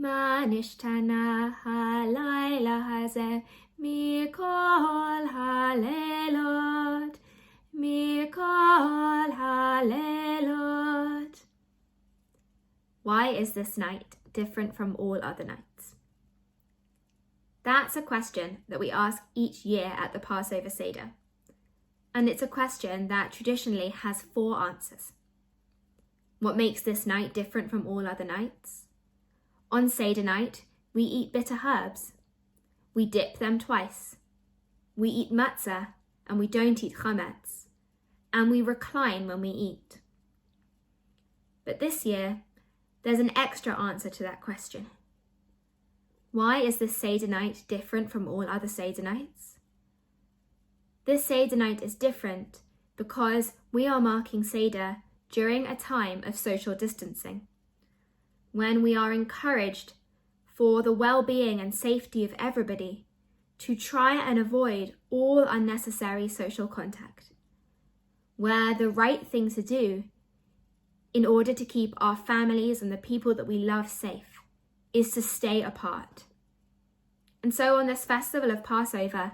מה נשתנה הלילה הזה מכל הלילות, מכל הלילות. Why is this night different from all other nights? That's a question that we ask each year at the Passover Seder. And it's a question that traditionally has 4 answers. What makes this night different from all other nights? On Seder night, we eat bitter herbs. We dip them twice. We eat matzah and we don't eat chametz. And we recline when we eat. But this year, there's an extra answer to that question. Why is this Seder night different from all other Seder nights? This Seder night is different because we are marking Seder during a time of social distancing, when we are encouraged for the well-being and safety of everybody to try and avoid all unnecessary social contact, where the right thing to do in order to keep our families and the people that we love safe is to stay apart. And so on this festival of Passover,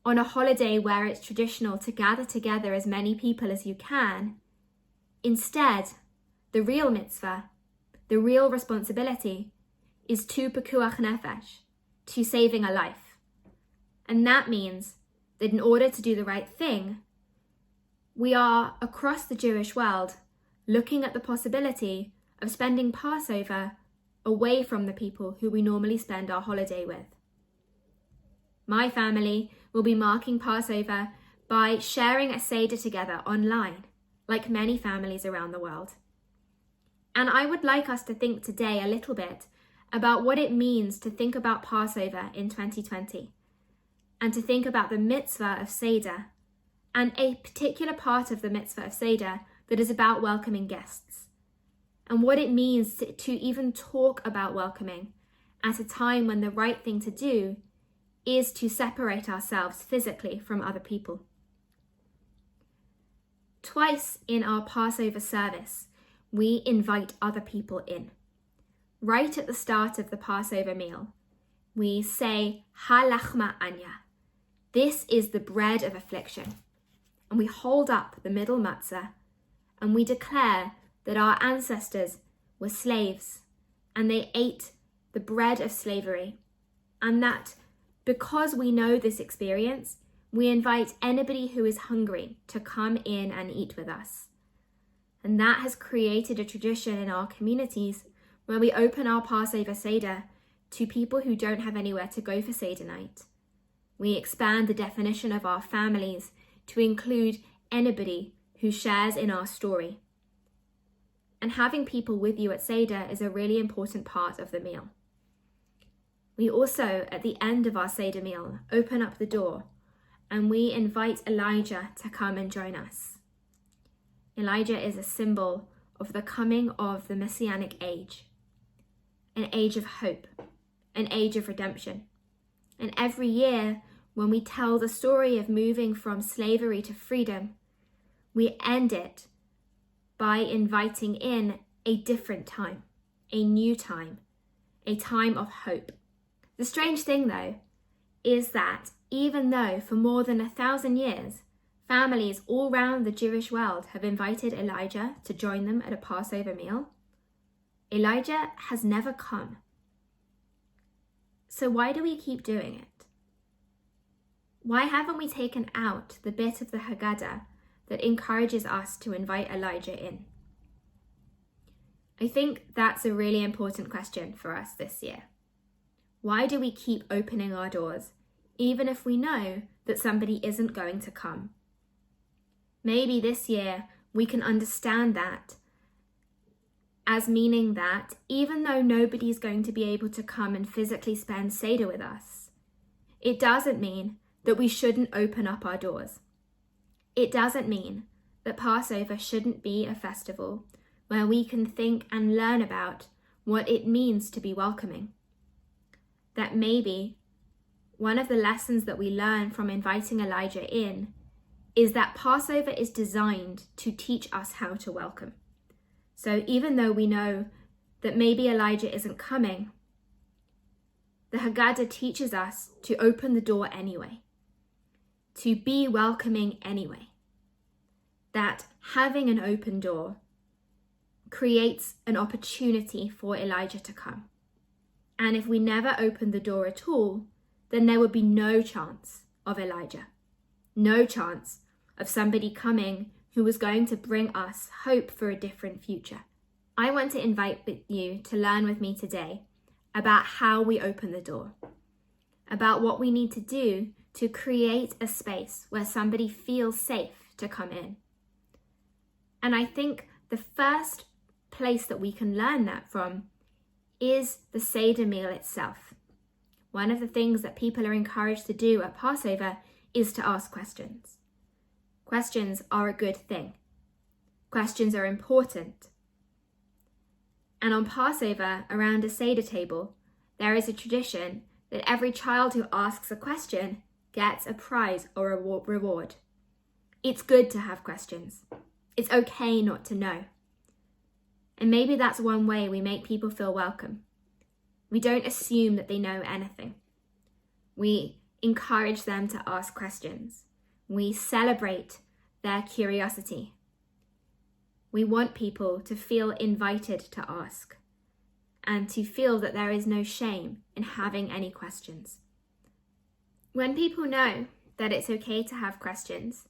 on a holiday where it's traditional to gather together as many people as you can, instead, the real mitzvah, the real responsibility, is to pekuach nefesh, to saving a life. And that means that in order to do the right thing, we are across the Jewish world looking at the possibility of spending Passover away from the people who we normally spend our holiday with. My family will be marking Passover by sharing a Seder together online, like many families around the world. And I would like us to think today a little bit about what it means to think about Passover in 2020, and to think about the mitzvah of Seder, and a particular part of the mitzvah of Seder that is about welcoming guests, and what it means to even talk about welcoming at a time when the right thing to do is to separate ourselves physically from other people. Twice in our Passover service, we invite other people in. Right at the start of the Passover meal, we say, Ha-lachma anya. This is the bread of affliction. And we hold up the middle matzah and we declare that our ancestors were slaves and they ate the bread of slavery, and that because we know this experience, we invite anybody who is hungry to come in and eat with us. And that has created a tradition in our communities where we open our Passover Seder to people who don't have anywhere to go for Seder night. We expand the definition of our families to include anybody who shares in our story. And having people with you at Seder is a really important part of the meal. We also, at the end of our Seder meal, open up the door and we invite Elijah to come and join us. Elijah is a symbol of the coming of the Messianic age, an age of hope, an age of redemption. And every year, when we tell the story of moving from slavery to freedom, we end it by inviting in a different time, a new time, a time of hope. The strange thing, though, is that even though for more than 1,000 years, families all around the Jewish world have invited Elijah to join them at a Passover meal, Elijah has never come. So why do we keep doing it? Why haven't we taken out the bit of the Haggadah that encourages us to invite Elijah in? I think that's a really important question for us this year. Why do we keep opening our doors, even if we know that somebody isn't going to come? Maybe this year we can understand that as meaning that even though nobody's going to be able to come and physically spend Seder with us, it doesn't mean that we shouldn't open up our doors. It doesn't mean that Passover shouldn't be a festival where we can think and learn about what it means to be welcoming. That maybe one of the lessons that we learn from inviting Elijah in is that Passover is designed to teach us how to welcome. So even though we know that maybe Elijah isn't coming, the Haggadah teaches us to open the door anyway, to be welcoming anyway. That having an open door creates an opportunity for Elijah to come. And if we never open the door at all, then there would be no chance of Elijah, no chance of somebody coming who was going to bring us hope for a different future. I want to invite you to learn with me today about how we open the door, about what we need to do to create a space where somebody feels safe to come in. And I think the first place that we can learn that from is the Seder meal itself. One of the things that people are encouraged to do at Passover is to ask questions. Questions are a good thing. Questions are important. And on Passover, around a Seder table, there is a tradition that every child who asks a question gets a prize or a reward. It's good to have questions. It's okay not to know. And maybe that's one way we make people feel welcome. We don't assume that they know anything. We encourage them to ask questions. We celebrate their curiosity. We want people to feel invited to ask and to feel that there is no shame in having any questions. When people know that it's okay to have questions,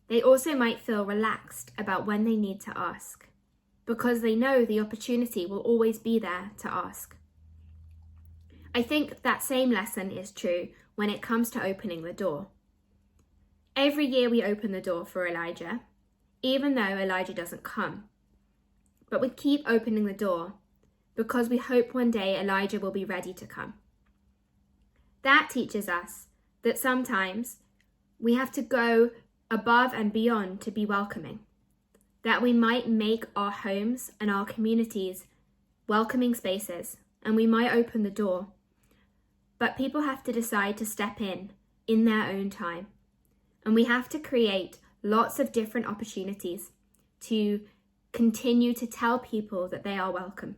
they also might feel relaxed about when they need to ask, because they know the opportunity will always be there to ask. I think that same lesson is true when it comes to opening the door. Every year we open the door for Elijah, even though Elijah doesn't come. But we keep opening the door because we hope one day Elijah will be ready to come. That teaches us that sometimes we have to go above and beyond to be welcoming, that we might make our homes and our communities welcoming spaces, and we might open the door, but people have to decide to step in their own time, and we have to create lots of different opportunities to continue to tell people that they are welcome,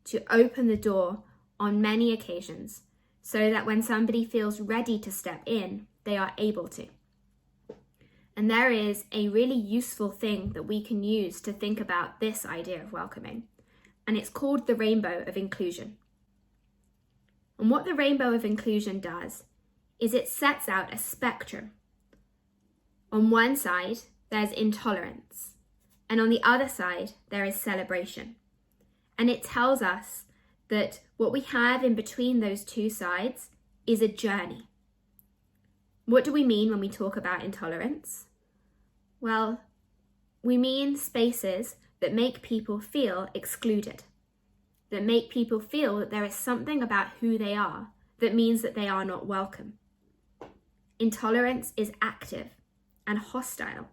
to open the door on many occasions so that when somebody feels ready to step in, they are able to. And there is a really useful thing that we can use to think about this idea of welcoming, and it's called the rainbow of inclusion. And what the rainbow of inclusion does is it sets out a spectrum. On one side, there's intolerance, and on the other side, there is celebration. And it tells us that what we have in between those two sides is a journey. What do we mean when we talk about intolerance? Well, we mean spaces that make people feel excluded, that make people feel that there is something about who they are that means that they are not welcome. Intolerance is active and hostile.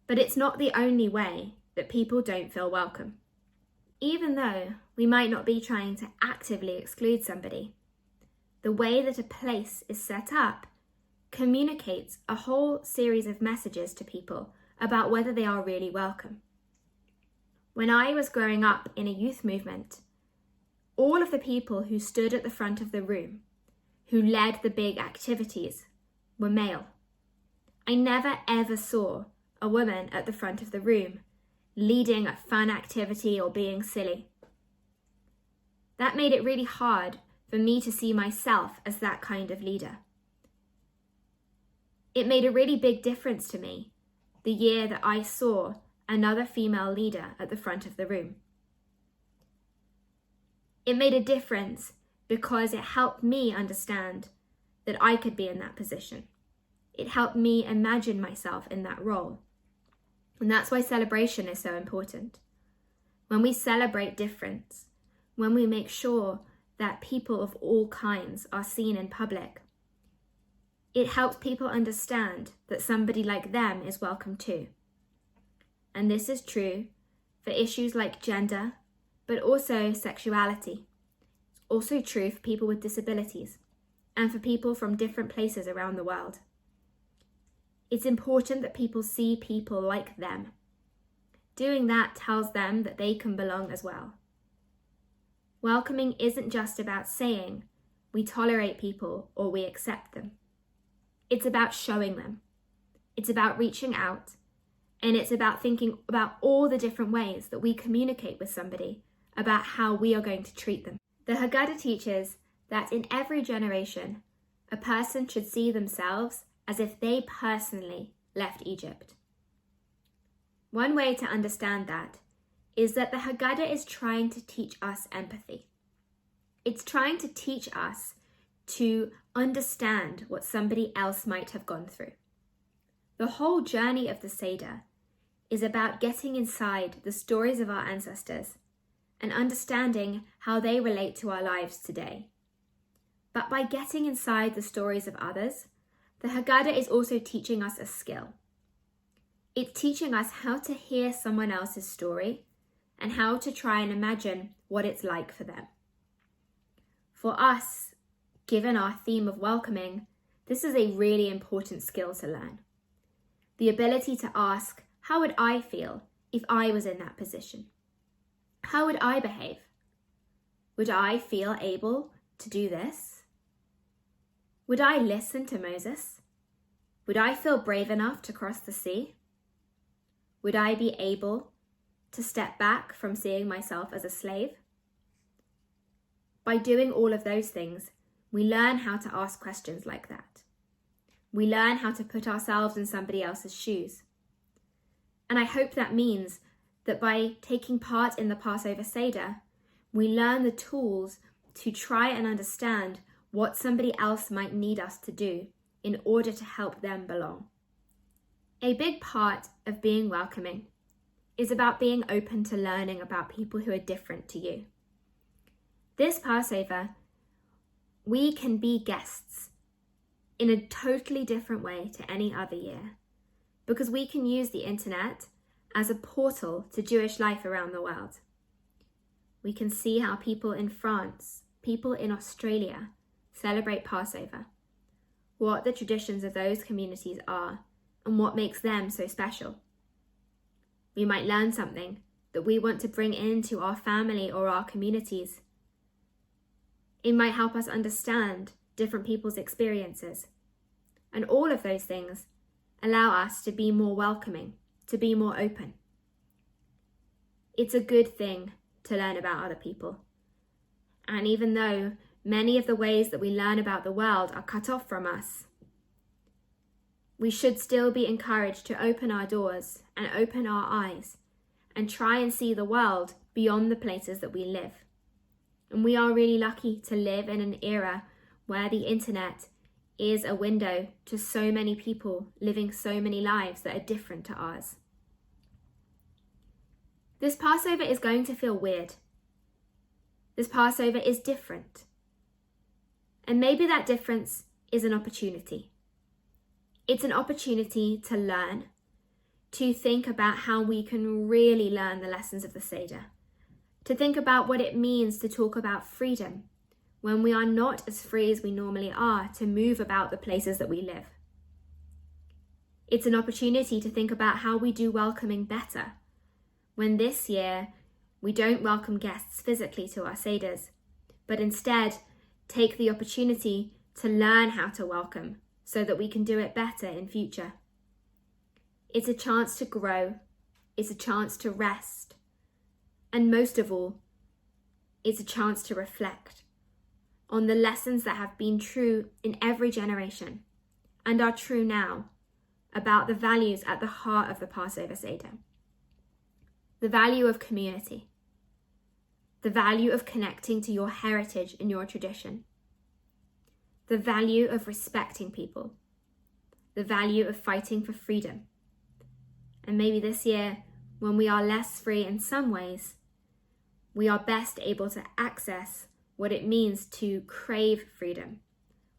But it's not the only way that people don't feel welcome. Even though we might not be trying to actively exclude somebody, the way that a place is set up communicates a whole series of messages to people about whether they are really welcome. When I was growing up in a youth movement, all of the people who stood at the front of the room, who led the big activities, were male. I never ever saw a woman at the front of the room leading a fun activity or being silly. That made it really hard for me to see myself as that kind of leader. It made a really big difference to me the year that I saw another female leader at the front of the room. It made a difference because it helped me understand that I could be in that position. It helped me imagine myself in that role. And that's why celebration is so important. When we celebrate difference, when we make sure that people of all kinds are seen in public, it helps people understand that somebody like them is welcome too. And this is true for issues like gender, but also sexuality. It's also true for people with disabilities and for people from different places around the world. It's important that people see people like them, Doing that tells them that they can belong as well. Welcoming isn't just about saying we tolerate people or we accept them. It's about showing them. It's about reaching out, and it's about thinking about all the different ways that we communicate with somebody about how we are going to treat them. The Haggadah teaches that in every generation, a person should see themselves as if they personally left Egypt. One way to understand that is that the Haggadah is trying to teach us empathy. It's trying to teach us to understand what somebody else might have gone through. The whole journey of the Seder is about getting inside the stories of our ancestors and understanding how they relate to our lives today. But by getting inside the stories of others, the Haggadah is also teaching us a skill. It's teaching us how to hear someone else's story and how to try and imagine what it's like for them. For us, given our theme of welcoming, this is a really important skill to learn. The ability to ask, how would I feel if I was in that position? How would I behave? Would I feel able to do this? Would I listen to Moses? Would I feel brave enough to cross the sea? Would I be able to step back from seeing myself as a slave? By doing all of those things, we learn how to ask questions like that. We learn how to put ourselves in somebody else's shoes. And I hope that means that by taking part in the Passover Seder, we learn the tools to try and understand what somebody else might need us to do in order to help them belong. A big part of being welcoming is about being open to learning about people who are different to you. This Passover, we can be guests in a totally different way to any other year, because we can use the internet as a portal to Jewish life around the world. We can see how people in France, people in Australia celebrate Passover, what the traditions of those communities are, and what makes them so special. We might learn something that we want to bring into our family or our communities. It might help us understand different people's experiences. And all of those things allow us to be more welcoming, to be more open. It's a good thing to learn about other people. And even though many of the ways that we learn about the world are cut off from us, we should still be encouraged to open our doors and open our eyes and try and see the world beyond the places that we live. And we are really lucky to live in an era where the internet is a window to so many people living so many lives that are different to ours. This Passover is going to feel weird. This Passover is different. And maybe that difference is an opportunity. It's an opportunity to learn, to think about how we can really learn the lessons of the Seder, to think about what it means to talk about freedom when we are not as free as we normally are to move about the places that we live. It's an opportunity to think about how we do welcoming better when this year we don't welcome guests physically to our Seders, but instead take the opportunity to learn how to welcome so that we can do it better in future. It's a chance to grow, it's a chance to rest, and most of all, it's a chance to reflect on the lessons that have been true in every generation and are true now about the values at the heart of the Passover Seder. The value of community, the value of connecting to your heritage and your tradition, the value of respecting people, the value of fighting for freedom. And maybe this year, when we are less free in some ways, we are best able to access what it means to crave freedom,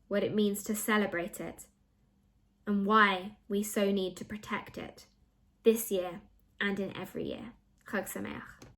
what it means to celebrate it, and why we so need to protect it this year and in every year. Chag Sameach.